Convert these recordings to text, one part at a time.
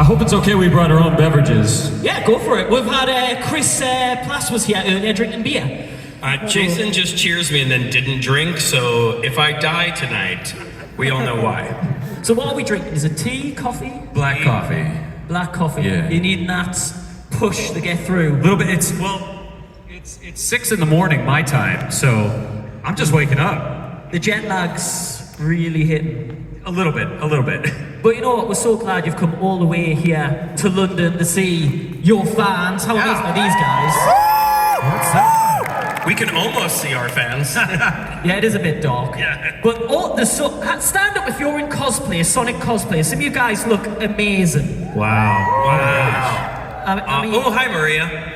hope it's okay we brought our own beverages. Yeah, go for it. We've had Chris Plass was here earlier drinking beer. Jason just cheers me and then didn't drink, so if I die tonight, we all know why. So what are we drinking? Is it tea, coffee? Black coffee. Black coffee. Yeah. You need that push to get through. A little bit, it's 6 in the morning my time, so I'm just waking up. The jet lag's really hitting. A little bit. But you know what, we're so glad you've come all the way here to London to see your fans. How amazing are these guys? What's up? We can almost see our fans. Yeah, it is a bit dark. Yeah. But stand up if you're in cosplay, Sonic cosplay. Some of you guys look amazing. Wow. I mean, oh, hi, Maria.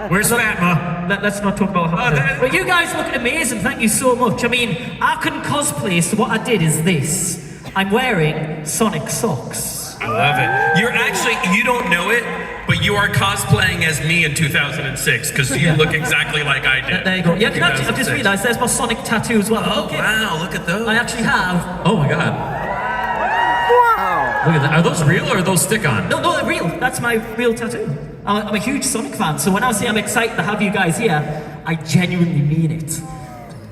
Where's Fatma? Let's not talk about how. But you guys look amazing. Thank you so much. I mean, I couldn't cosplay, so what I did is this. I'm wearing Sonic socks. I love it. You're actually, you don't know it, but you are cosplaying as me in 2006 because you look exactly like I did. There you go. Yeah, I've just realised there's my Sonic tattoo as well. Oh, okay. Wow, look at those. I actually have. Oh my god. Wow. Look at that. Are those real or are those stick-on? No, they're real. That's my real tattoo. I'm a huge Sonic fan, so when I say I'm excited to have you guys here, I genuinely mean it.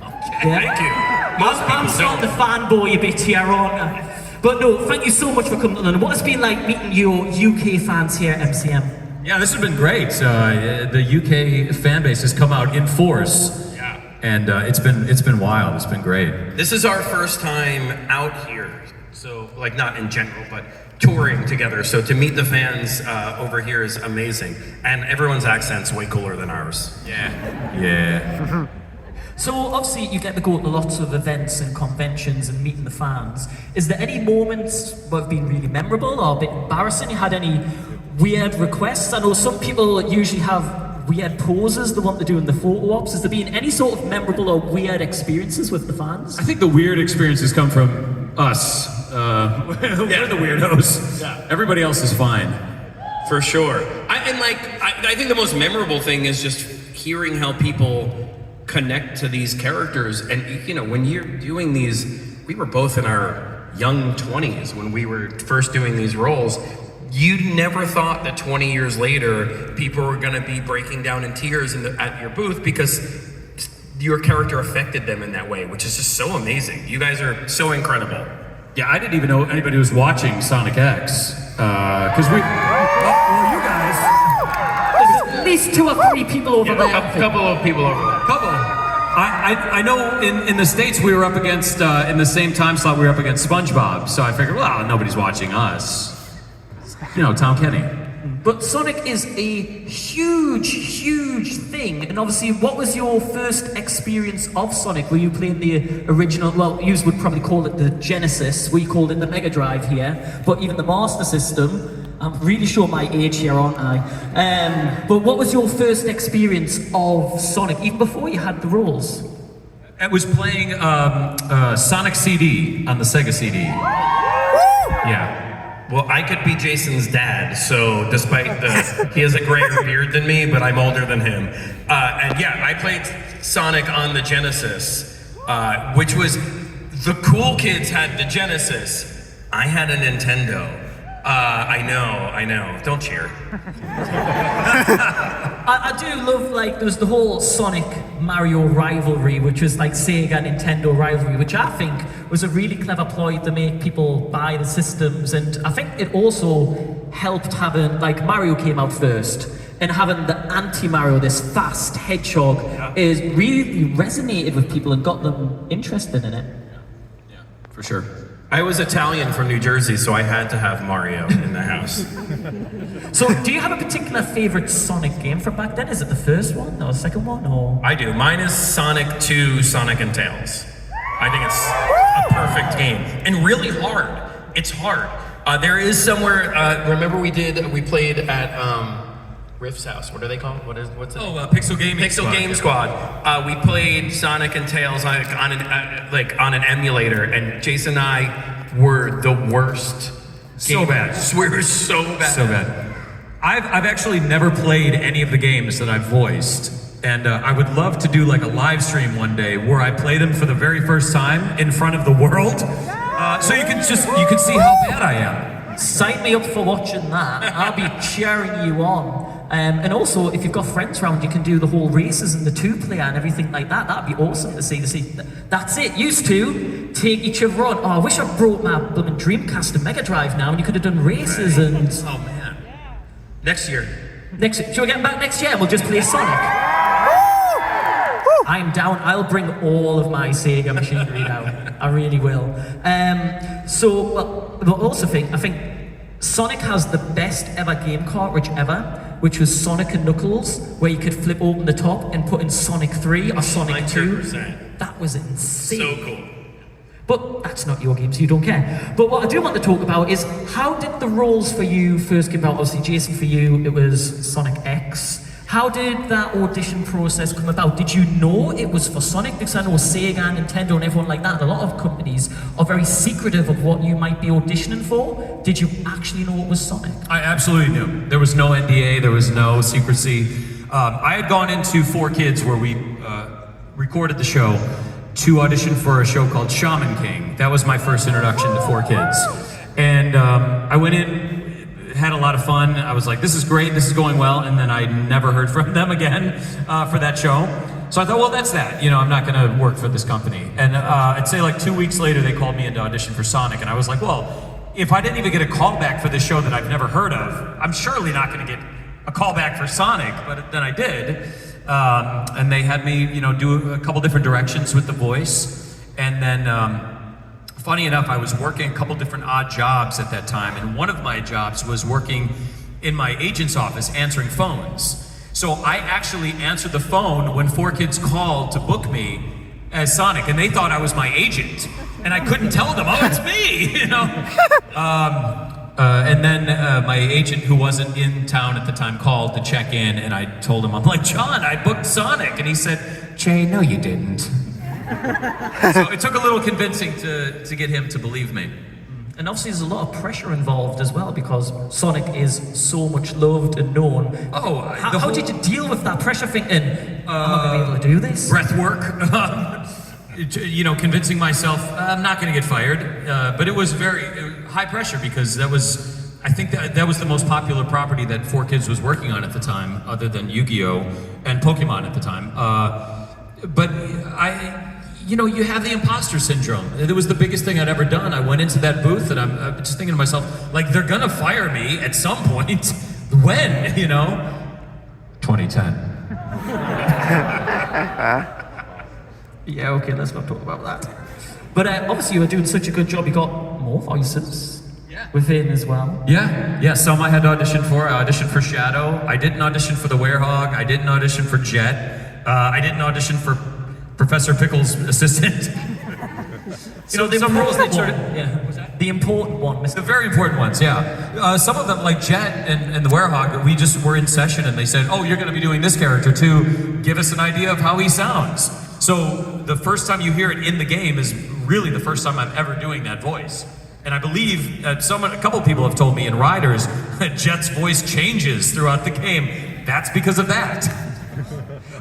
Okay, thank you. I'm starting to fanboy a bit here, aren't I? But no, thank you so much for coming to London. What has it been like meeting your UK fans here at MCM? Yeah, this has been great. The UK fan base has come out in force. Yeah. And it's been wild. It's been great. This is our first time out here. So, like, not in general, but touring together. So to meet the fans over here is amazing. And everyone's accent's way cooler than ours. Yeah. So obviously you get to go to lots of events and conventions and meeting the fans. Is there any moments that have been really memorable or a bit embarrassing? You had any weird requests? I know some people usually have weird poses they want to do in the photo ops. Has there been any sort of memorable or weird experiences with the fans? I think the weird experiences come from us. We're the weirdos. Yeah. Everybody else is fine. For sure. I think the most memorable thing is just hearing how people connect to these characters. And, you know, when you're doing these, we were both in our young 20s when we were first doing these roles. You never thought that 20 years later, people were going to be breaking down in tears at your booth because your character affected them in that way, which is just so amazing. You guys are so incredible. Yeah, I didn't even know anybody was watching Sonic X. Because you guys. There's at least 2 or 3 people over there. A couple of people over there. I know in the States we were up against, in the same time slot we were up against SpongeBob. So I figured, well, nobody's watching us. You know, Tom Kenny. But Sonic is a huge thing, and obviously, what was your first experience of Sonic? Were you playing the original, well, you would probably call it the Genesis, we called it the Mega Drive here, but even the Master System, I'm really sure my age here, aren't I? But what was your first experience of Sonic, even before you had the roles? It was playing Sonic CD on the Sega CD. Yeah. Well, I could be Jason's dad, so despite he has a grayer beard than me, but I'm older than him. And yeah, I played Sonic on the Genesis, which was, the cool kids had the Genesis. I had a Nintendo. I know, don't cheer. I do love, like, there was the whole Sonic Mario rivalry, which was like Sega Nintendo rivalry, which I think was a really clever ploy to make people buy the systems, and I think it also helped having, like, Mario came out first, and having the anti-Mario, this fast Hedgehog, is really resonated with people and got them interested in it. Yeah, for sure. I was Italian from New Jersey, so I had to have Mario in the house. So, do you have a particular favorite Sonic game from back then? Is it the first one or the second one, or? I do. Mine is Sonic 2, Sonic and Tails. I think it's a perfect game and really hard. It's hard. There is somewhere. Remember we played at Riff's house. What are they called? What's it? Oh, Pixel Gaming Pixel Game Squad. We played Sonic and Tails on an emulator, and Jason and I were the worst. So bad. We were so bad. So bad. I've actually never played any of the games that I've voiced, and I would love to do like a live stream one day where I play them for the very first time in front of the world, so you can see how bad I am. Sign me up for watching that. I'll be cheering you on. And also, if you've got friends around, you can do the whole races and the two-player and everything like that. That'd be awesome to see. That's it. Used to take each other on. Oh, I wish I brought my blooming Dreamcast and Mega Drive now, and you could have done races and. Oh man. Next year. Shall we get back next year and we'll just play Sonic? I'm down. I'll bring all of my Sega machinery down. I really will. But also I think Sonic has the best ever game cartridge ever, which was Sonic and Knuckles, where you could flip open the top and put in Sonic 3 or Sonic 2. 100%. That was insane. So cool. But that's not your game, so you don't care. But what I do want to talk about is, how did the roles for you first come about? Obviously, Jason, for you, it was Sonic X. How did that audition process come about? Did you know it was for Sonic? Because I know Sega, Nintendo, and everyone like that, a lot of companies are very secretive of what you might be auditioning for. Did you actually know it was Sonic? I absolutely knew. There was no NDA, there was no secrecy. I had gone into 4Kids where we recorded the show to audition for a show called Shaman King. That was my first introduction to 4Kids. And I went in, had a lot of fun. I was like, this is great, this is going well, and then I never heard from them again for that show. So I thought, well, that's that. You know, I'm not gonna work for this company. And I'd say like 2 weeks later, they called me into audition for Sonic, and I was like, well, if I didn't even get a call back for this show that I've never heard of, I'm surely not gonna get a call back for Sonic, but then I did. And they had me, you know, do a couple different directions with the voice. And then, funny enough, I was working a couple different odd jobs at that time, and one of my jobs was working in my agent's office answering phones. So I actually answered the phone when 4Kids called to book me as Sonic, and they thought I was my agent, and I couldn't tell them, oh, it's me, you know? And then my agent, who wasn't in town at the time, called to check in, and I told him, I'm like, John, I booked Sonic, and he said, Jay, no you didn't. So it took a little convincing to get him to believe me. And obviously there's a lot of pressure involved as well, because Sonic is so much loved and known. Oh, how did you deal with that pressure thinking, I'm not going to be able to do this? Breath work, you know, convincing myself I'm not going to get fired. But it was very high pressure, because I think that was the most popular property that 4Kids was working on at the time, other than Yu-Gi-Oh! And Pokemon at the time. But you know, you have the imposter syndrome. It was the biggest thing I'd ever done. I went into that booth and I'm just thinking to myself, like, they're gonna fire me at some point. When, you know? 2010. Yeah, okay, let's not talk about that. But obviously you were doing such a good job, you got more voices within as well. Yeah, some I had to audition for. I auditioned for Shadow. I didn't audition for the Werehog. I didn't audition for Jet. I didn't audition for Professor Pickle's assistant. You know, some roles they sort of, the important one. The very important ones, yeah. Some of them, like Jet and the Werehog, we just were in session and they said, oh, you're gonna be doing this character too. Give us an idea of how he sounds. So the first time you hear it in the game is really the first time I'm ever doing that voice. And I believe a couple of people have told me in Riders that Jet's voice changes throughout the game. That's because of that.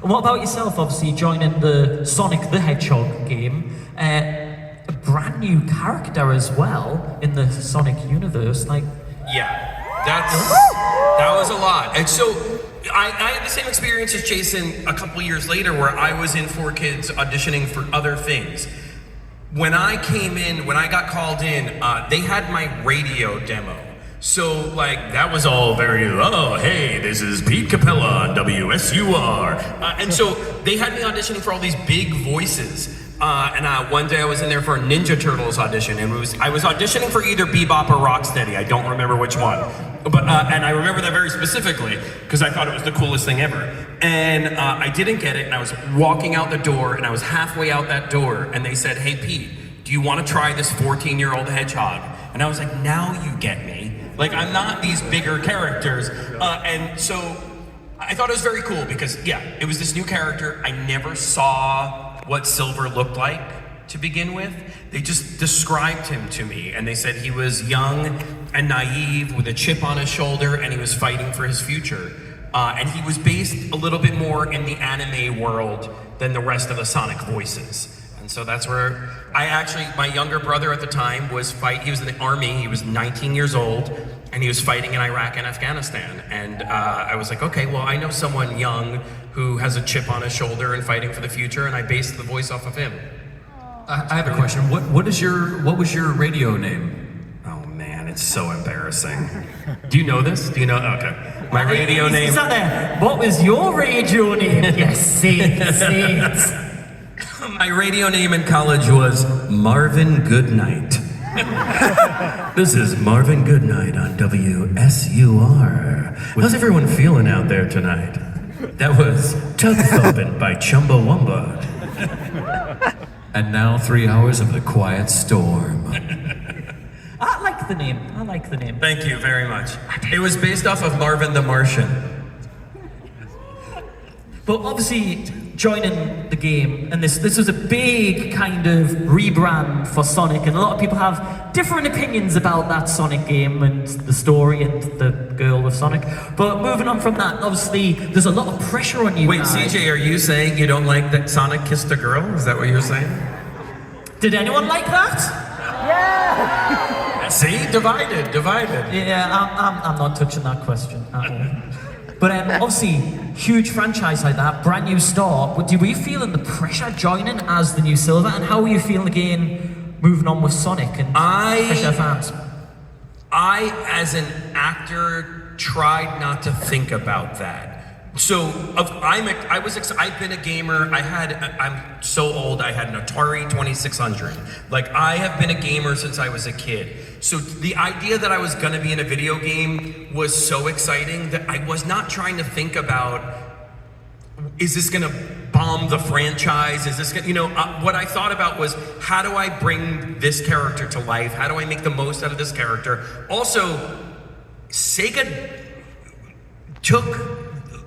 And what about yourself, obviously, joining the Sonic the Hedgehog game? A brand new character as well in the Sonic universe, like... Yeah, that was a lot. And so, I had the same experience as Jason a couple years later, where I was in 4Kids auditioning for other things. When I got called in, they had my radio demo. So, like, that was all very, oh, hey, this is Pete Capella on WSUR. And so they had me auditioning for all these big voices. And one day I was in there for a Ninja Turtles audition, and I was auditioning for either Bebop or Rocksteady. I don't remember which one. But and I remember that very specifically, because I thought it was the coolest thing ever. And I didn't get it, and I was walking out the door, and I was halfway out that door, and they said, hey, Pete, do you want to try this 14-year-old hedgehog? And I was like, now you get me. Like, I'm not these bigger characters. And so I thought it was very cool because, yeah, it was this new character. I never saw what Silver looked like to begin with. They just described him to me, and they said he was young and naive with a chip on his shoulder, and he was fighting for his future. And he was based a little bit more in the anime world than the rest of the Sonic voices. And so that's where my younger brother at the time he was in the army, he was 19 years old, and he was fighting in Iraq and Afghanistan. And I was like, okay, well, I know someone young who has a chip on his shoulder and fighting for the future, and I based the voice off of him. I have a question. What was your radio name? Oh man, it's so embarrassing. Do you know this? Do you know? Okay. My radio name. Is that there? What was your radio name? Yes, say it. My radio name in college was Marvin Goodnight. This is Marvin Goodnight on WSUR. How's everyone feeling out there tonight? That was Tug Thumpin' by Chumbawamba. And now 3 hours of the quiet storm. I like the name. Thank you very much. It was based off of Marvin the Martian. But obviously, joining the game, and this was a big kind of rebrand for Sonic, and a lot of people have different opinions about that Sonic game and the story and the girl with Sonic. But moving on from that, obviously, there's a lot of pressure on you Wait, guys. CJ, are you saying you don't like that Sonic kissed a girl? Is that what you're saying? Did anyone like that? Yeah! See? Divided. Yeah, I'm not touching that question at all. But obviously, huge franchise like that, brand new start. But were you feeling the pressure joining as the new Silver? And how were you feeling again moving on with Sonic and pressure fans? I, as an actor, tried not to think about that. So I've been a gamer. I'm so old. I had an Atari 2600. Like, I have been a gamer since I was a kid. So the idea that I was gonna be in a video game was so exciting that I was not trying to think about, is this gonna bomb the franchise? Is this gonna, what I thought about was, how do I bring this character to life? How do I make the most out of this character? Also, Sega took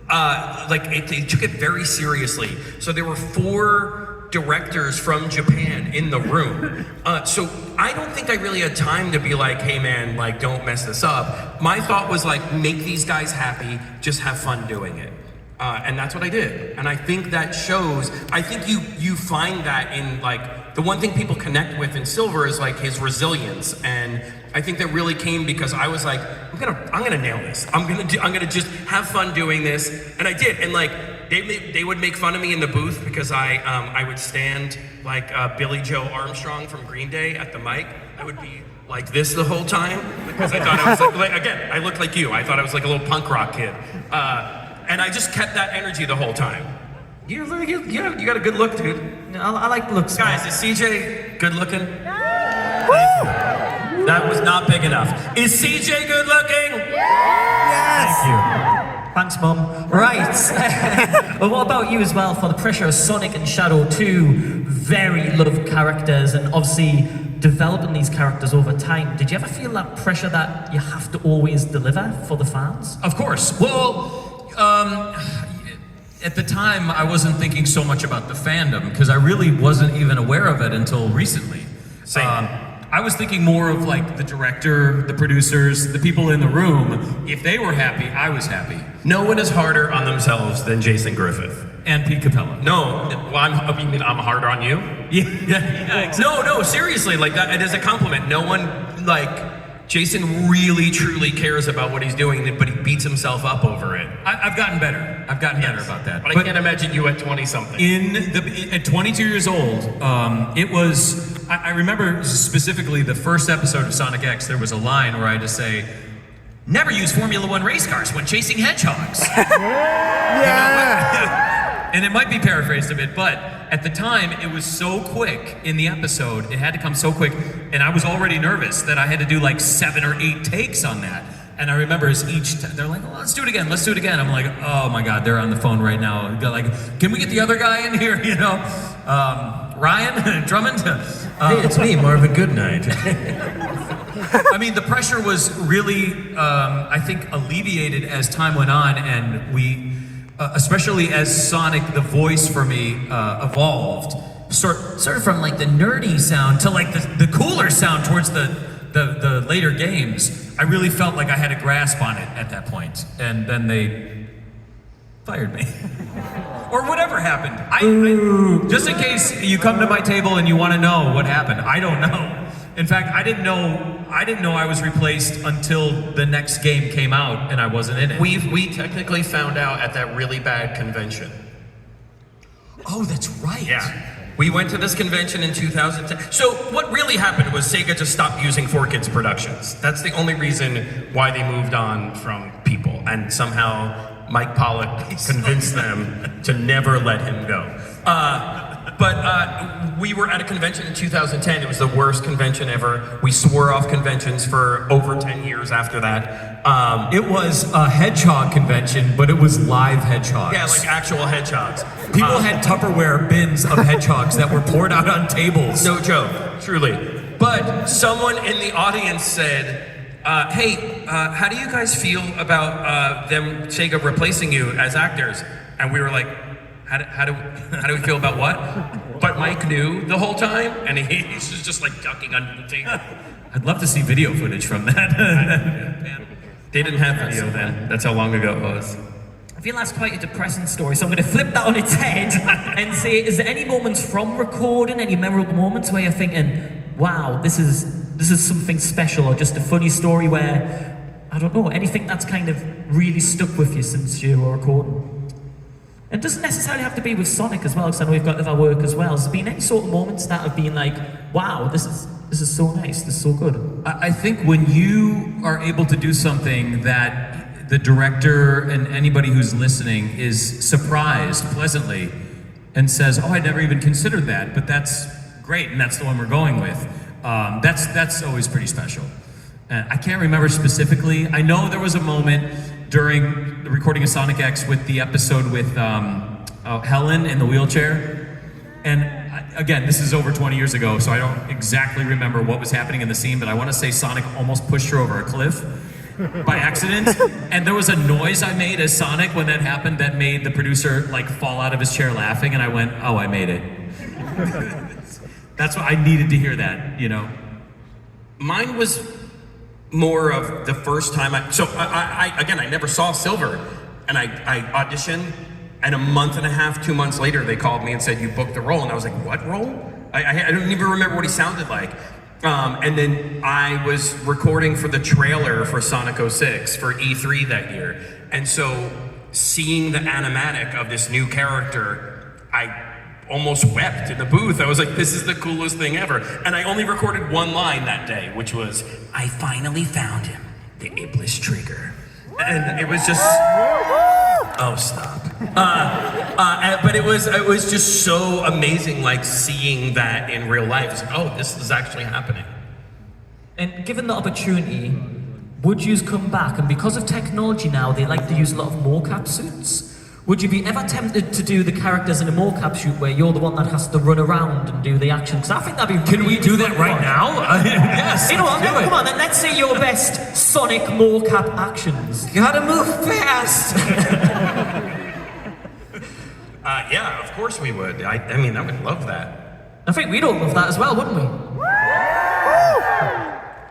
they took it very seriously. So there were 4 directors from Japan in the room. So I don't think I really had time to be like, hey man, like, don't mess this up. My thought was like, make these guys happy, just have fun doing it. And that's what I did. And I think that shows, I think you find that in, like, the one thing people connect with in Silver is like his resilience. And I think that really came because I was like, I'm gonna nail this. I'm gonna just have fun doing this. And I did. And like, they would make fun of me in the booth because I would stand like Billy Joe Armstrong from Green Day at the mic. I would be like this the whole time because I thought I was like again, I looked like you. I thought I was like a little punk rock kid. And I just kept that energy the whole time. You got a good look, dude. I like the looks. Guys, is CJ good looking? That was not big enough. Is CJ good looking? Yes! Thank you. Thanks, Mum. Right. But what about you as well, for the pressure of Sonic and Shadow 2, very loved characters, and obviously developing these characters over time. Did you ever feel that pressure that you have to always deliver for the fans? Of course. Well, at the time, I wasn't thinking so much about the fandom because I really wasn't even aware of it until recently. Same. I was thinking more of like the director, the producers, the people in the room. If they were happy, I was happy. No one is harder on themselves than Jason Griffith. And Pete Capella. No, well, you mean I'm harder on you? Yeah, exactly. No, seriously, like that, it is a compliment. No one, like, Jason really, truly cares about what he's doing, but he beats himself up over it. I've gotten better. I've gotten better about that. But I can't imagine you at 20-something. At 22 years old, it was, I remember specifically the first episode of Sonic X, there was a line where I had to say, never use Formula One race cars when chasing hedgehogs. Yeah! And it might be paraphrased a bit, but at the time, it was so quick in the episode, it had to come so quick, and I was already nervous that I had to do like 7 or 8 takes on that. And I remember they're like, oh, let's do it again. I'm like, oh my God, they're on the phone right now. They're like, can we get the other guy in here, Ryan Drummond? Hey, it's me, Marvin Goodnight. I mean, the pressure was really, I think, alleviated as time went on, and we, especially as Sonic, the voice for me, evolved, sort of from like the nerdy sound to like the cooler sound towards the later games. I really felt like I had a grasp on it at that point, and then they fired me. or whatever happened. Just in case you come to my table and you want to know what happened, I don't know. In fact, I didn't know I was replaced until the next game came out and I wasn't in it. We technically found out at that really bad convention. Oh, that's right. Yeah. We went to this convention in 2010. So what really happened was Sega just stopped using 4Kids Productions. That's the only reason why they moved on from people. And somehow Mike Pollock convinced them to never let him go. But we were at a convention in 2010. It was the worst convention ever. We swore off conventions for over 10 years after that. It was a hedgehog convention, but it was live hedgehogs. Yeah, like actual hedgehogs. People had Tupperware bins of hedgehogs that were poured out on tables. No joke, truly. But someone in the audience said, hey, how do you guys feel about them, Sega, replacing you as actors? And we were like, how do we feel about what? But Mike knew the whole time, and he was just like ducking under the table. I'd love to see video footage from that. They didn't have video then. That's how long ago it was. I feel that's quite a depressing story, so I'm going to flip that on its head and say, is there any moments from recording, any memorable moments where you're thinking, wow, this is something special, or just a funny story where, I don't know, anything that's kind of really stuck with you since you were recording? It doesn't necessarily have to be with Sonic as well, because I know we've got other work as well. Has there been any sort of moments that have been like, wow, this is so nice, this is so good? I think when you are able to do something that the director and anybody who's listening is surprised pleasantly and says, oh, I never even considered that, but that's great, and that's the one we're going with. That's always pretty special. I can't remember specifically. I know there was a moment during the recording of Sonic X with the episode with Helen in the wheelchair. And again, this is over 20 years ago, so I don't exactly remember what was happening in the scene, but I want to say Sonic almost pushed her over a cliff by accident. And there was a noise I made as Sonic when that happened that made the producer like fall out of his chair laughing, and I went, oh, I made it. That's what I needed to hear that, you know? Mine was more of the first time I never saw Silver, and I auditioned, and a month and a half, 2 months later, they called me and said, you booked the role, and I was like, what role? I don't even remember what he sounded like. And then I was recording for the trailer for Sonic 06 for E3 that year, and so seeing the animatic of this new character, I almost wept in the booth. I was like, this is the coolest thing ever. And I only recorded one line that day, which was, I finally found him, the apeless trigger. And it was just, oh, stop. But it was just so amazing, like seeing that in real life. It's like, oh, this is actually happening. And given the opportunity, would you come back? And because of technology now, they like to use a lot of mocap suits. Would you be ever tempted to do the characters in a mocap shoot where you're the one that has to run around and do the action? Because I think that'd be Can we do that right now? Yes. You know what? Come on, then let's see your best Sonic mocap actions. Gotta move fast. Yeah, of course we would. I mean, I would love that. I think we'd all love that as well, wouldn't we?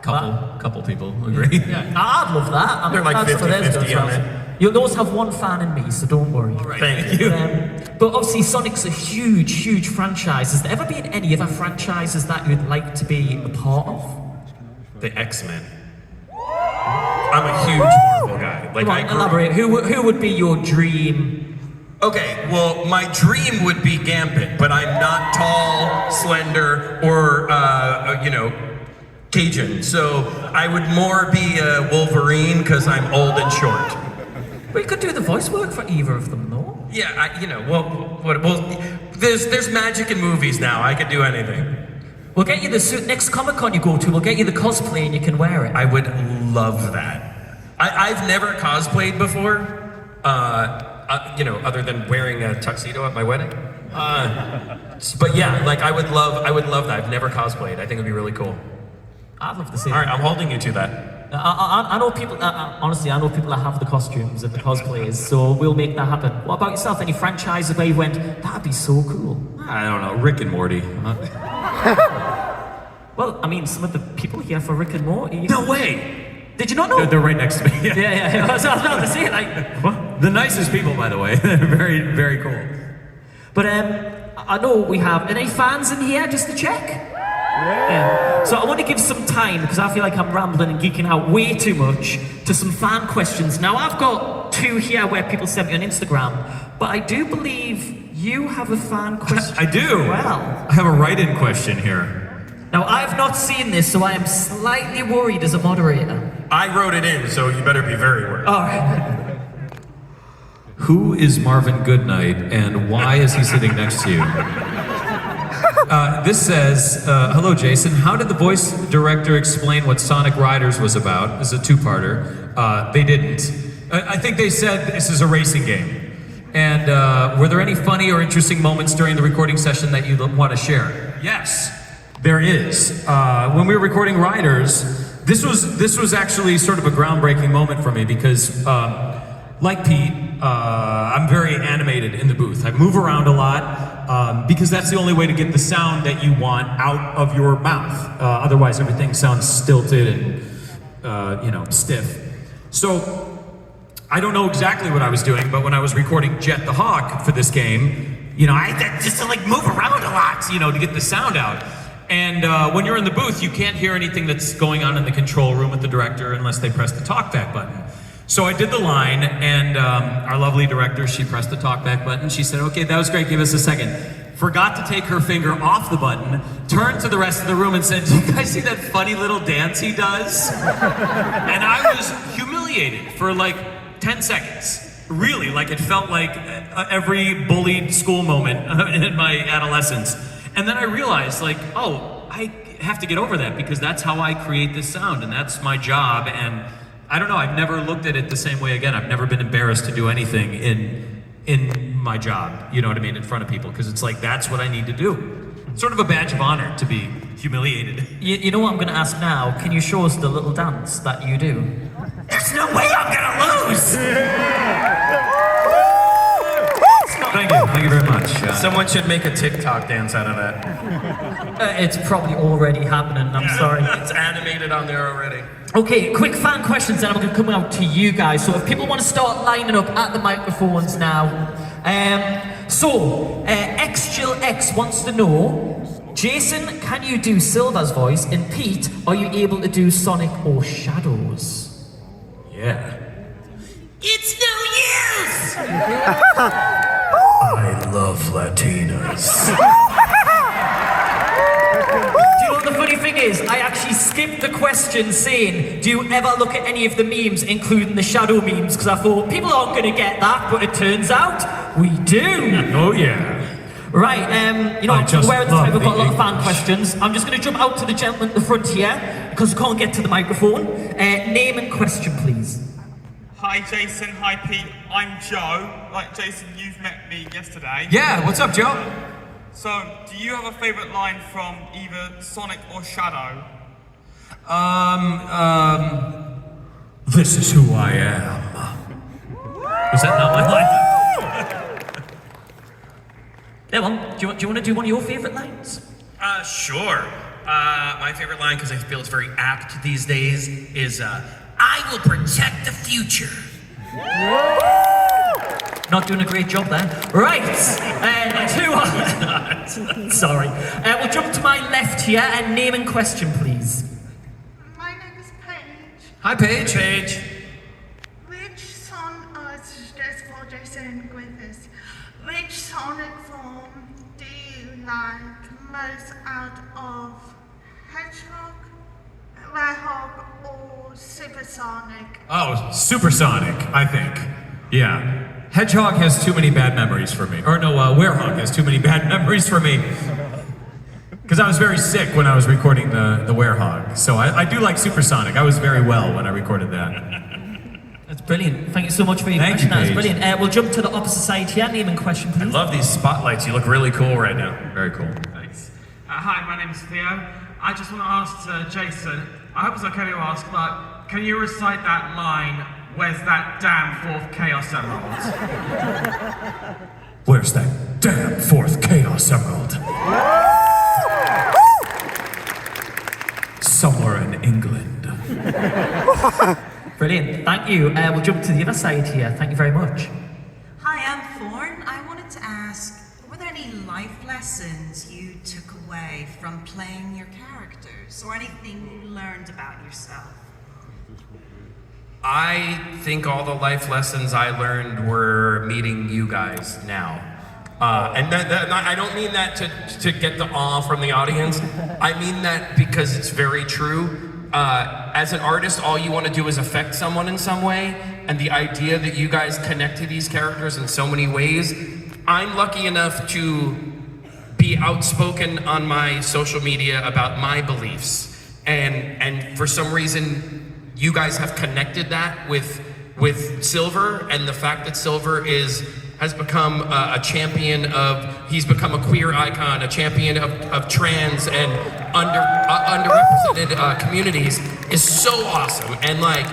Couple people agree. Yeah, I'd love that. I mean, They're like that's what theirs 50-50 does, on right? it. You'll always have one fan in me, so don't worry. Right. Thank you. But obviously, Sonic's a huge, huge franchise. Has there ever been any other franchises that you'd like to be a part of? The X-Men. I'm a huge Marvel guy. Like, Come on, elaborate. Who would be your dream? Okay, well, my dream would be Gambit, but I'm not tall, slender, or, Cajun. So I would more be Wolverine because I'm old and short. Well, you could do the voice work for either of them, though. Yeah, there's magic in movies now. I could do anything. We'll get you the suit next Comic-Con you go to. We'll get you the cosplay and you can wear it. I would love that. I've never cosplayed before. Other than wearing a tuxedo at my wedding. But yeah, like I would love that. I've never cosplayed. I think it'd be really cool. I'd love to see All right, it. I'm holding you to that. I know people, honestly, I know people that have the costumes and the cosplays, so we'll make that happen. What about yourself? Any franchises where you went, that'd be so cool? I don't know, Rick and Morty. Well, I mean, some of the people here for Rick and Morty. No way! Did you not know? They're right next to me. Yeah. I was about to say, like, what? The nicest people, by the way. They're very, very cool. But I know we have any fans in here just to check. Yeah. So I want to give some time because I feel like I'm rambling and geeking out way too much to some fan questions. Now I've got 2 here where people sent me on Instagram, but I do believe you have a fan question. I do. Well, I have a write-in question here. now I've not seen this, so I am slightly worried as a moderator. I wrote it in, so you better be very worried. All right. Who is Marvin Goodnight, and why is he sitting next to you? This says, hello Jason, how did the voice director explain what Sonic Riders was about? This is a 2-parter. They didn't. I think they said this is a racing game. And were there any funny or interesting moments during the recording session that you want to share? Yes, there is. When we were recording Riders, this was actually sort of a groundbreaking moment for me because, like Pete, I'm very animated in the booth. I move around a lot because that's the only way to get the sound that you want out of your mouth. Otherwise, everything sounds stilted and stiff. So I don't know exactly what I was doing, but when I was recording Jet the Hawk for this game, I had just to like move around a lot, to get the sound out. And when you're in the booth, you can't hear anything that's going on in the control room with the director unless they press the talkback button. So I did the line, and our lovely director, she pressed the talkback button. She said, okay, that was great, give us a second. Forgot to take her finger off the button, turned to the rest of the room and said, do you guys see that funny little dance he does? And I was humiliated for like 10 seconds. Really, like it felt like every bullied school moment in my adolescence. And then I realized, like, oh, I have to get over that because that's how I create this sound, and that's my job. And I don't know, I've never looked at it the same way again. I've never been embarrassed to do anything in my job, you know what I mean, in front of people, because it's like, that's what I need to do. It's sort of a badge of honor to be humiliated. You know what I'm going to ask now? Can you show us the little dance that you do? There's no way I'm gonna lose! Thank you very much. Someone should make a TikTok dance out of that. It's probably already happening, I'm sorry. It's animated on there already. Okay, quick fan questions, and I'm going to come out to you guys. So if people want to start lining up at the microphones now. XJill X wants to know, Jason, can you do Silver's voice? And Pete, are you able to do Sonic or Shadows? Yeah. It's no use! I love Latinas. Do you know what the funny thing is? I actually skipped the question saying, do you ever look at any of the memes, including the shadow memes? Because I thought, people aren't going to get that, but it turns out, we do. Oh yeah. Right, I'm aware of the time, we've got a lot of fan questions. I'm just going to jump out to the gentleman at the front here, because we can't get to the microphone. Name and question, please. Hi Jason, hi Pete, I'm Joe. Like Jason, you've met me yesterday. Yeah, what's up, Joe? So, do you have a favourite line from either Sonic or Shadow? This is who I am. Was that not my line? Yeah, well, do you want to do one of your favourite lines? Sure. My favorite line, because I feel it's very apt these days, is I will protect the future. Not doing a great job there. Right, sorry. We'll jump to my left here and name and question, please. My name is Paige. Hi, Paige. Paige. Which son, this is just for Jason Griffith. Which sonic form do you like most out of Hedgehog, or Supersonic? Oh, Supersonic, I think. Yeah. Hedgehog has too many bad memories for me. Or no, Werehog has too many bad memories for me. Because I was very sick when I was recording the Werehog. So I do like Supersonic. I was very well when I recorded that. That's brilliant. Thank you so much for your Thank question. you, That was Paige. brilliant. We'll jump to the opposite side here. Name and question, I please. love these spotlights. You look really cool right now. Very cool. Thanks. Hi, my name is Theo. I just want to ask Jason, I hope it's okay to ask, but can you recite that line, where's that damn fourth Chaos Emerald? Where's that damn fourth Chaos Emerald? Somewhere in England. Brilliant. Thank you. We'll jump to the other side here. Thank you very much. Hi, I'm Thorn. I wanted to ask, were there any life lessons you took away from playing your characters, or anything you learned about yourself? I think all the life lessons I learned were meeting you guys now. And I don't mean that to get the awe from the audience. I mean that because it's very true. As an artist, all you want to do is affect someone in some way, and the idea that you guys connect to these characters in so many ways. I'm lucky enough to be outspoken on my social media about my beliefs, and for some reason, you guys have connected that with Silver, and the fact that Silver has become a champion he's become a queer icon, a champion of trans and underrepresented communities is so awesome. And like,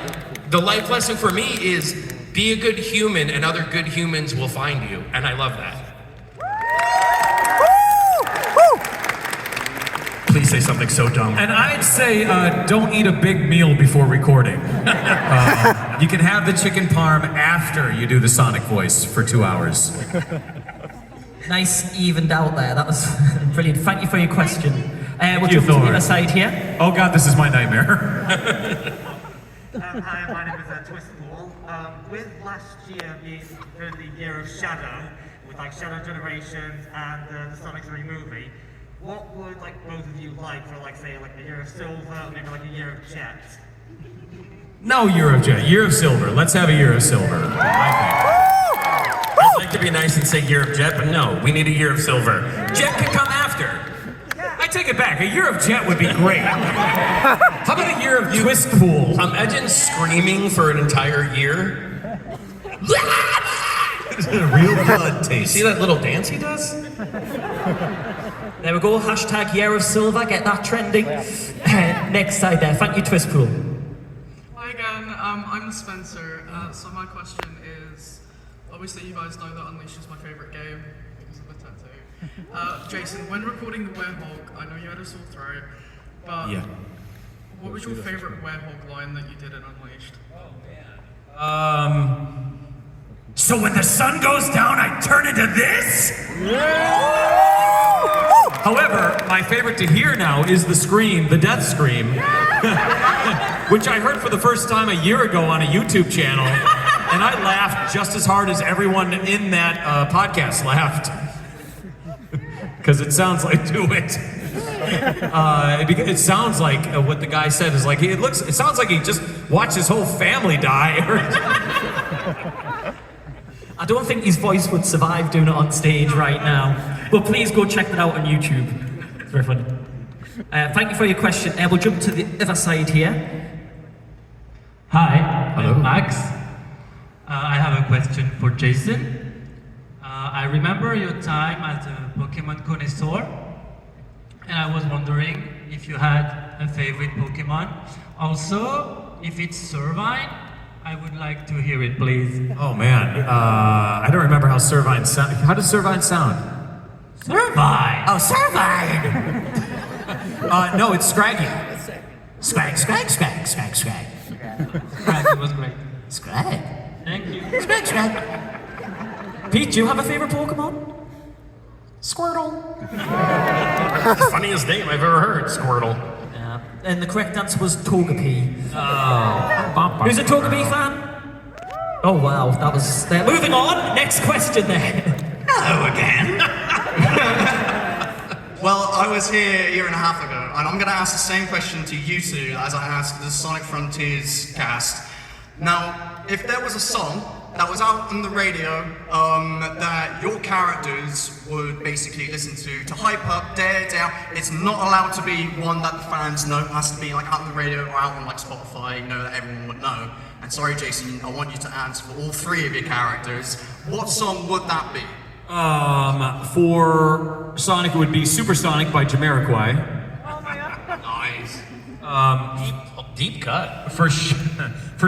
the life lesson for me is be a good human and other good humans will find you. And I love that. Please say something so dumb. And I'd say don't eat a big meal before recording. You can have the chicken parm after you do the Sonic voice for 2 hours. Nice evened out there. That was brilliant. Thank you for your question. We'll you, jump to the Thor. other side here. Oh God, this is my nightmare. Hi, my name is Twistball. With last year being the year of Shadow, with like Shadow Generations and the Sonic 3 movie, what would like both of you like for like say like a year of Silver, or maybe like a year of Jet? No Year of Jet, Year of Silver. Let's have a Year of Silver, I'd like to be nice and say year of Jet, but no, we need a year of Silver. Jet can come after. I take it back. A Year of Jet would be great. How about a Year of Twist Pool? Imagine screaming for an entire year. Real blood taste. See that little dance he does? There we go. Hashtag Year of Silver. Get that trending. Next side there. Thank you, Twistpool. Hi again, I'm Spencer. So my question is, obviously you guys know that Unleashed is my favourite game because of the tattoo. Jason, when recording the Werehog, I know you had a sore throat, but Yeah. what was your favourite Werehog line that you did in Unleashed? So when the sun goes down, I turn into this? However, my favorite to hear now is the scream, the death scream, which I heard for the first time a year ago on a YouTube channel, and I laughed just as hard as everyone in that podcast laughed. Because it sounds like, do it. It sounds like what the guy said is like, it sounds like he just watched his whole family die. I don't think his voice would survive doing it on stage right now. But please go check that out on YouTube. It's very funny. Thank you for your question. We'll jump to the other side here. Hi, Hello. I'm Max. I have a question for Jason. I remember your time as a Pokemon connoisseur, and I was wondering if you had a favorite Pokemon. Also, if it's Servine, I would like to hear it, please. Oh man, I don't remember how Servine sound. How does Servine sound? Servine! Oh, Servine! No, it's Scraggy. Scrag, scrag, scrag, scrag, scrag. That was great. Scrag. Thank you. Scrag, scrag. Pete, do you have a favorite Pokemon? Squirtle. The funniest name I've ever heard, Squirtle. Yeah. And the correct answer was Togepi. Oh. Who's a Togepi fan? Oh wow, that was... Moving on, next question then. Hello again. Well, I was here a year and a half ago, and I'm going to ask the same question to you two as I asked the Sonic Frontiers cast. Now, if there was a song that was out on the radio that your characters would basically listen to hype up day to day, it's not allowed to be one that the fans know. It has to be like out on the radio or out on like Spotify, you know, that everyone would know. And sorry, Jason, I want you to answer for all three of your characters. What song would that be? For Sonic, it would be Supersonic by Jamiroquai. Nice. Deep cut. For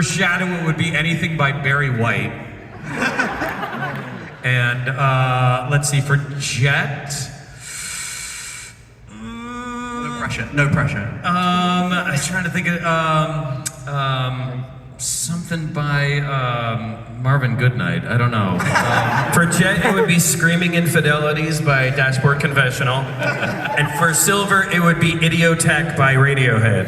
Shadow, it would be Anything by Barry White. And let's see, for Jet. No pressure. No pressure. I was trying to think of Something by Marvin Goodnight. I don't know. For Jet, it would be Screaming Infidelities by Dashboard Confessional. And for Silver, it would be Idiotech by Radiohead.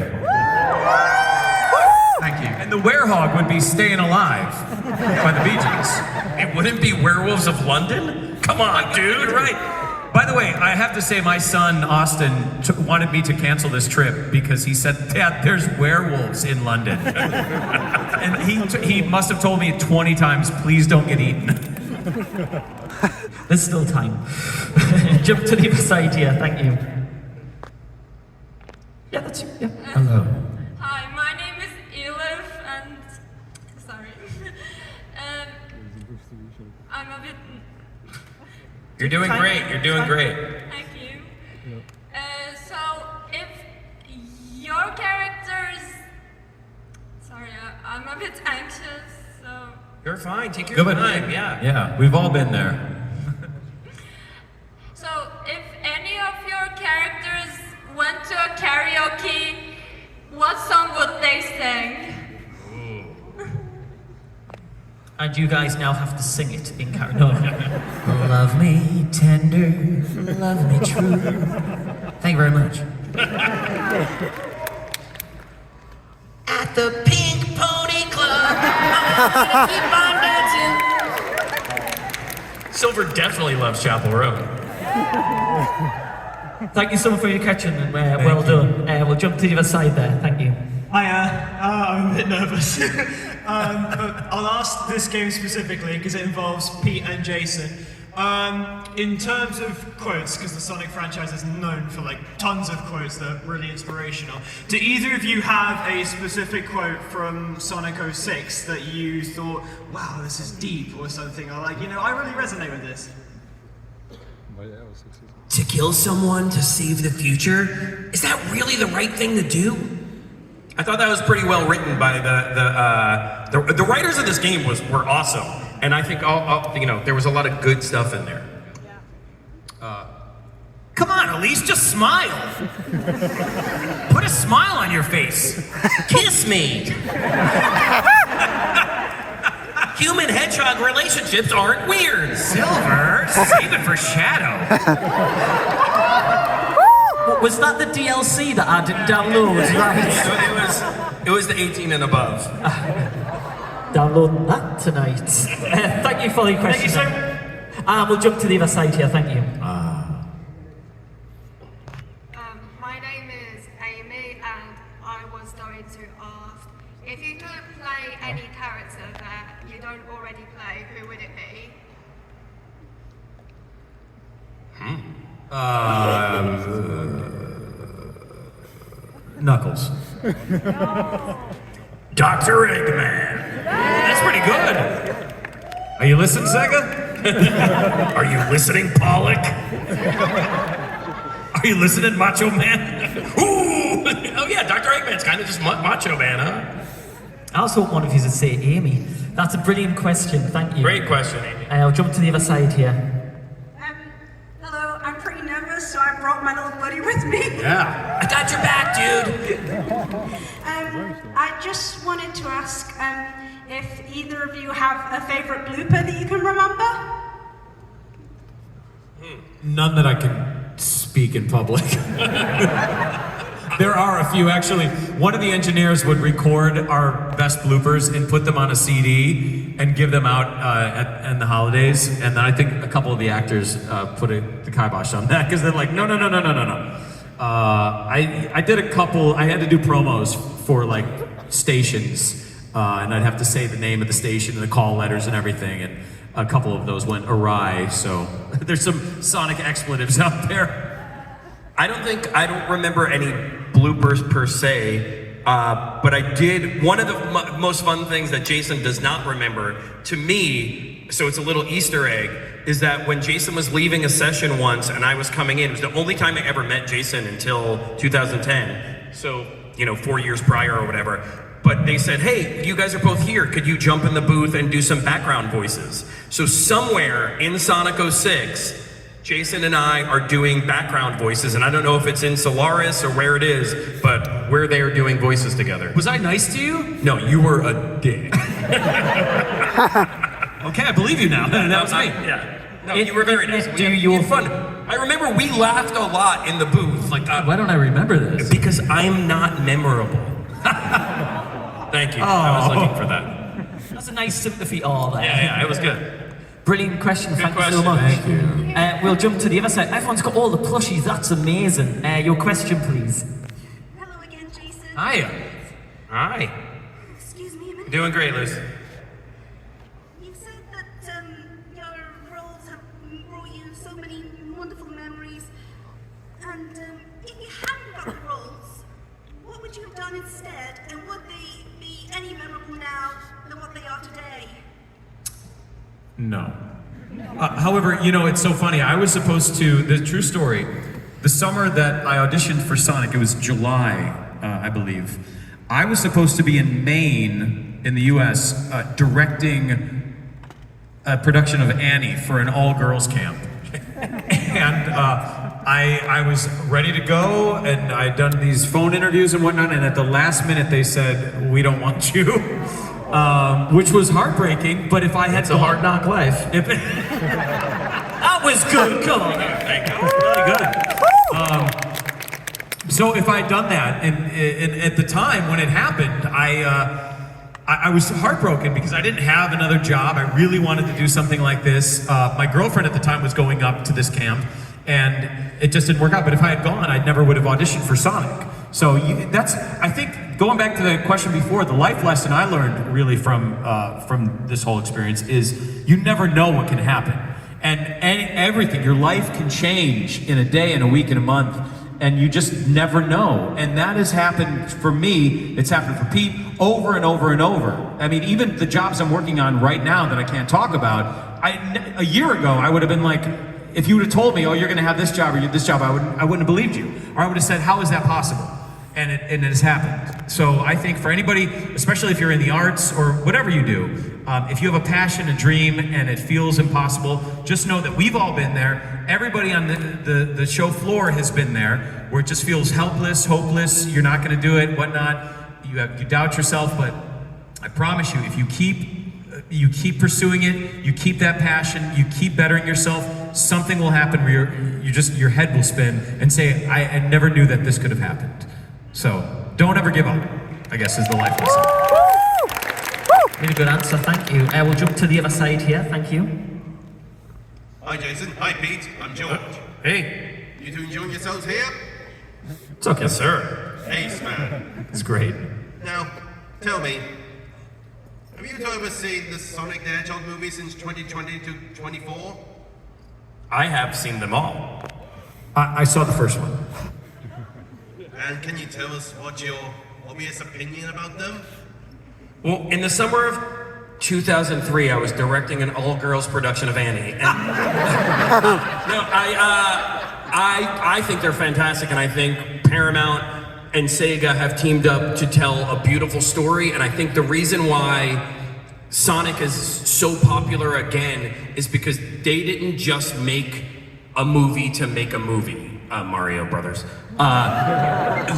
Thank you. And the Werehog would be Staying Alive by the Bee Gees. It wouldn't be Werewolves of London? Come on, dude. You're right. By the way, I have to say my son, Austin, wanted me to cancel this trip because he said, Dad, there's werewolves in London. And he must have told me 20 times, please don't get eaten. There's still time. Jump to the other side here, thank you. Yeah, that's you. Yeah. Hello. Hi, my name is Elif, and sorry, I'm a bit. You're doing great. You're doing great. Thank you. So, if your characters, sorry, I'm a bit anxious. So. You're fine. Take your time. Yeah. Yeah, we've all been there. So, if any of your characters went to a karaoke, what song would they sing? And you guys now have to sing it in karaoke. Love me tender, love me true. Thank you very much. At the Pink Pony Club, I'm gonna keep on dancing. Silver definitely loves Chapel Road. Thank you so much for your catching, and well done. We'll jump to the other side there, thank you. I'm a bit nervous. But I'll ask this game specifically because it involves Pete and Jason. In terms of quotes, because the Sonic franchise is known for like tons of quotes that are really inspirational. Do either of you have a specific quote from Sonic 06 that you thought, wow, this is deep or something, or like, I really resonate with this? To kill someone to save the future? Is that really the right thing to do? I thought that was pretty well written by the writers of this game were awesome, and I think there was a lot of good stuff in there. Come on, Elise, just smile. Put a smile on your face. Kiss me. Human hedgehog relationships aren't weird. Silver, save it for Shadow. Was that the DLC that I didn't download? Right. It was the 18 and above. Downloading that tonight. Thank you for the question. Thank you, sir. We'll jump to the other side here, thank you. My name is Amy, and I was going to ask if you could play any character that you don't already play, who would it be? Knuckles. Dr. Eggman. That's pretty good. Are you listening, Sega? Are you listening, Pollock? Are you listening, Macho Man? Ooh! Oh yeah, Dr. Eggman's kind of just Macho Man, huh? I also hope one of you would say Amy. That's a brilliant question, thank you. Great question, Amy. I'll jump to the other side here. Hello, I'm pretty nervous, so I brought my little buddy with me. Yeah. I got your back, dude. I just wanted to ask if either of you have a favorite blooper that you can remember? None that I can speak in public. There are a few, actually. One of the engineers would record our best bloopers and put them on a CD and give them out in the holidays. And then I think a couple of the actors put the kibosh on that because they're like, no. I did a couple, I had to do promos for like stations. And I'd have to say the name of the station and the call letters and everything. And a couple of those went awry. So there's some Sonic expletives out there. I don't remember any bloopers per se, but I did, one of the most fun things that Jason does not remember, to me, so it's a little Easter egg, is that when Jason was leaving a session once and I was coming in, it was the only time I ever met Jason until 2010, so, 4 years prior or whatever, but they said, hey, you guys are both here, could you jump in the booth and do some background voices? So somewhere in Sonic 06, Jason and I are doing background voices, and I don't know if it's in Solaris or where it is, but we're there doing voices together. Was I nice to you? No, you were a dick. Okay, I believe you now. That was me. Yeah. No, you were very nice. Do We your had fun. I remember we laughed a lot in the booth. Like, Why don't I remember this? because I'm not memorable. Thank you. I was looking for that. That's a nice sympathy all there. Yeah, it was good. Brilliant question, thank you so question, much. thank you. We'll jump to the other side. Everyone's got all the plushies, that's amazing. Your question, please. Hello again, Jason. Hiya. Hi. Excuse me a minute. Doing great, Liz. You said that your roles have brought you so many wonderful memories. And if you hadn't got the roles, what would you have done instead? And would they be any memorable now than what they are today? No. However, you know, it's so funny. I was supposed to, the true story, the summer that I auditioned for Sonic, it was July, I believe. I was supposed to be in Maine, in the US, directing a production of Annie for an all-girls camp. And I was ready to go, and I'd done these phone interviews and whatnot, and at the last minute they said, "We don't want you." Which was heartbreaking, but if I had It's a hard knock life. That was good, come on. Thank you. Really good. So if I'd done that, and at the time when it happened, I was heartbroken because I didn't have another job. I really wanted to do something like this. My girlfriend at the time was going up to this camp, and it just didn't work out. But if I had gone, I never would have auditioned for Sonic. So that's, I think, going back to the question before, the life lesson I learned really from this whole experience is you never know what can happen. And everything, your life can change in a day, in a week, in a month, and you just never know. And that has happened for me, it's happened for Pete over and over and over. I mean, even the jobs I'm working on right now that I can't talk about, a year ago I would have been like, if you would have told me, oh, you're gonna have this job or this job, I wouldn't have believed you. Or I would have said, how is that possible? And it has happened. So I think for anybody, especially if you're in the arts or whatever you do, if you have a passion, a dream, and it feels impossible, just know that we've all been there. Everybody on the show floor has been there, where it just feels helpless, hopeless, you're not gonna do it, whatnot. You doubt yourself, but I promise you, if you keep pursuing it, you keep that passion, you keep bettering yourself, something will happen where your head will spin and say, I never knew that this could have happened. So, don't ever give up, I guess is the life lesson. Really good answer, thank you. We'll jump to the other side here, thank you. Hi Jason, hi Pete, I'm George. Hey. You two enjoying yourselves here? It's okay. Yes, sir. Ace, man. It's great. Now, tell me, have you two ever seen the Sonic the Hedgehog movie since 2020 to 24? I have seen them all. I saw the first one. And can you tell us what your obvious opinion about them? Well, in the summer of 2003, I was directing an all-girls production of Annie. And no, I think they're fantastic, and I think Paramount and Sega have teamed up to tell a beautiful story, and I think the reason why Sonic is so popular again is because they didn't just make a movie to make a movie, Mario Brothers.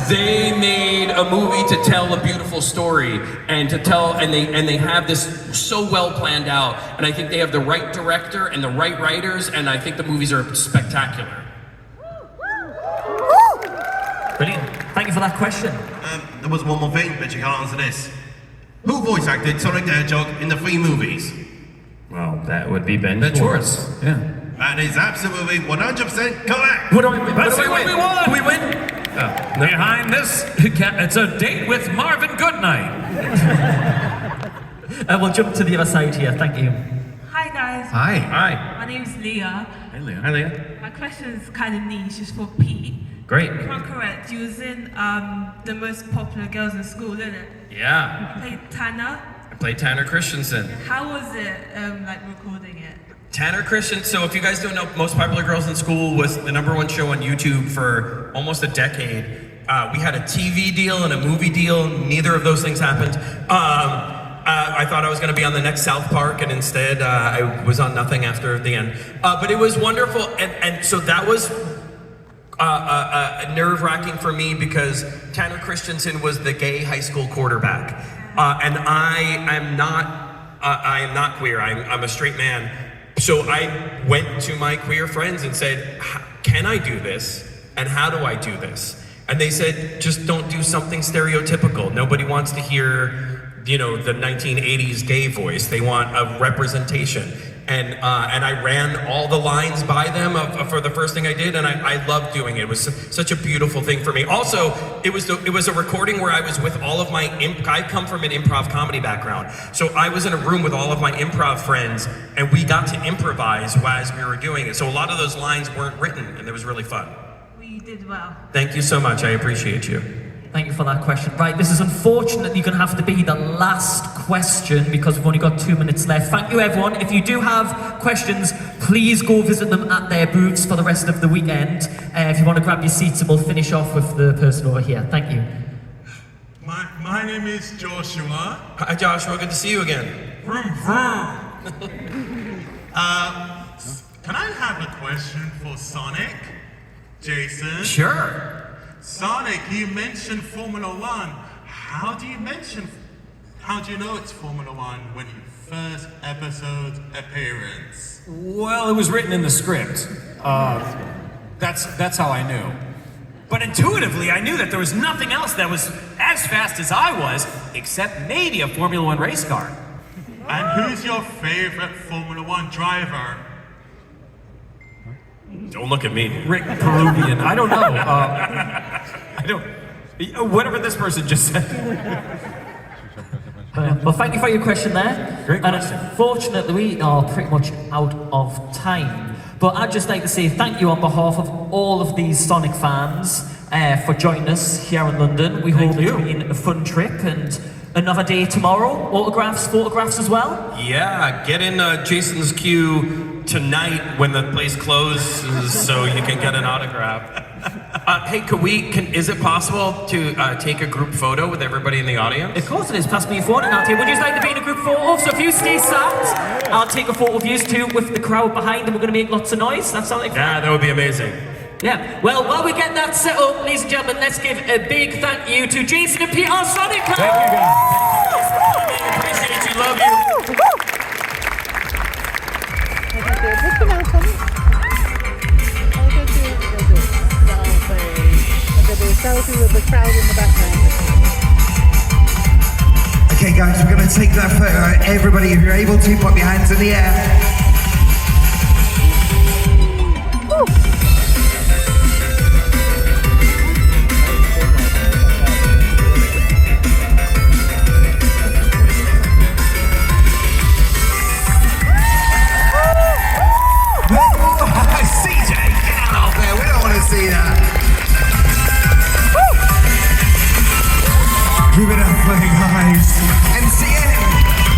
They made a movie to tell a beautiful story and they have this so well planned out, and I think they have the right director and the right writers, and I think the movies are spectacular. Brilliant. Thank you for that question. There was one more thing, but you can't answer this. Who voice acted Sonic the Hedgehog in the 3 movies? Well, that would be Ben Schwartz. Yeah. That is absolutely 100% correct. What do we win? Let's see what we won. We win? Behind this, it's a date with Marvin Goodnight. We'll jump to the other side here, thank you. Hi guys. Hi. Hi. My name's Leah. Hey, Leah. Hi, Leah. My question is kind of niche, it's for Pete. Great. If I'm correct, you was in the most popular girls in school, didn't it? Yeah. You played Tanner. I played Tanner Christensen. How was it, like recording it? Tanner Christian, so if you guys don't know, Most Popular Girls in School was the #1 show on YouTube for almost a decade. We had a TV deal and a movie deal, neither of those things happened. I thought I was going to be on the next South Park, and instead I was on nothing after the end. But it was wonderful, and so that was nerve-wracking for me because Tanner Christensen was the gay high school quarterback, and I am not queer. I'm a straight man. So I went to my queer friends and said, "Can I do this? And how do I do this?" And they said, "Just don't do something stereotypical. Nobody wants to hear, the 1980s gay voice. They want a representation." And I ran all the lines by them for the first thing I did, and I loved doing it. It was such a beautiful thing for me. Also, it was a recording where I was with all of my I come from an improv comedy background, so I was in a room with all of my improv friends, and we got to improvise as we were doing it. So a lot of those lines weren't written, and it was really fun. We did well. Thank you so much. I appreciate you. Thank you for that question. Right, this is unfortunately going to have to be the last question because we've only got 2 minutes left. Thank you, everyone. If you do have questions, please go visit them at their booths for the rest of the weekend. If you want to grab your seats, and we'll finish off with the person over here. Thank you. My name is Joshua. Hi, Joshua. Good to see you again. Vroom, vroom. Can I have a question for Sonic? Jason? Sure. Sonic, you mentioned Formula One. How do you know it's Formula One when your first episode appearance? Well, it was written in the script. That's how I knew. But intuitively, I knew that there was nothing else that was as fast as I was, except maybe a Formula One race car. And who's your favorite Formula One driver? Don't look at me. Rick Peruvian. I don't know. I don't. Whatever this person just said. Well, thank you for your question there. Great question. And unfortunately, we are pretty much out of time. But I'd just like to say thank you on behalf of all of these Sonic fans for joining us here in London. We hope it's been a fun trip and another day tomorrow. Autographs, photographs as well. Yeah, get in Jason's queue tonight when the place closes so you can get an autograph. Hey, is it possible to take a group photo with everybody in the audience? Of course it is. Pass me your phone and I'll take. Would you like to be in a group photo? So if you stay sat, I'll take a photo of you too with the crowd behind and we're going to make lots of noise. That sounds like fun. Yeah, that would be amazing. Yeah, well, while we get that set up, ladies and gentlemen, let's give a big thank you to Jason and Pete, our Sonic Clan. Thank you, guys. Appreciate you, love you. Selfie with the crowd in the background. Okay guys, we're going to take that photo. Everybody, if you're able to, put your hands in the air. CJ, get out there. We don't want to see that. Give it up for the guys. MCM.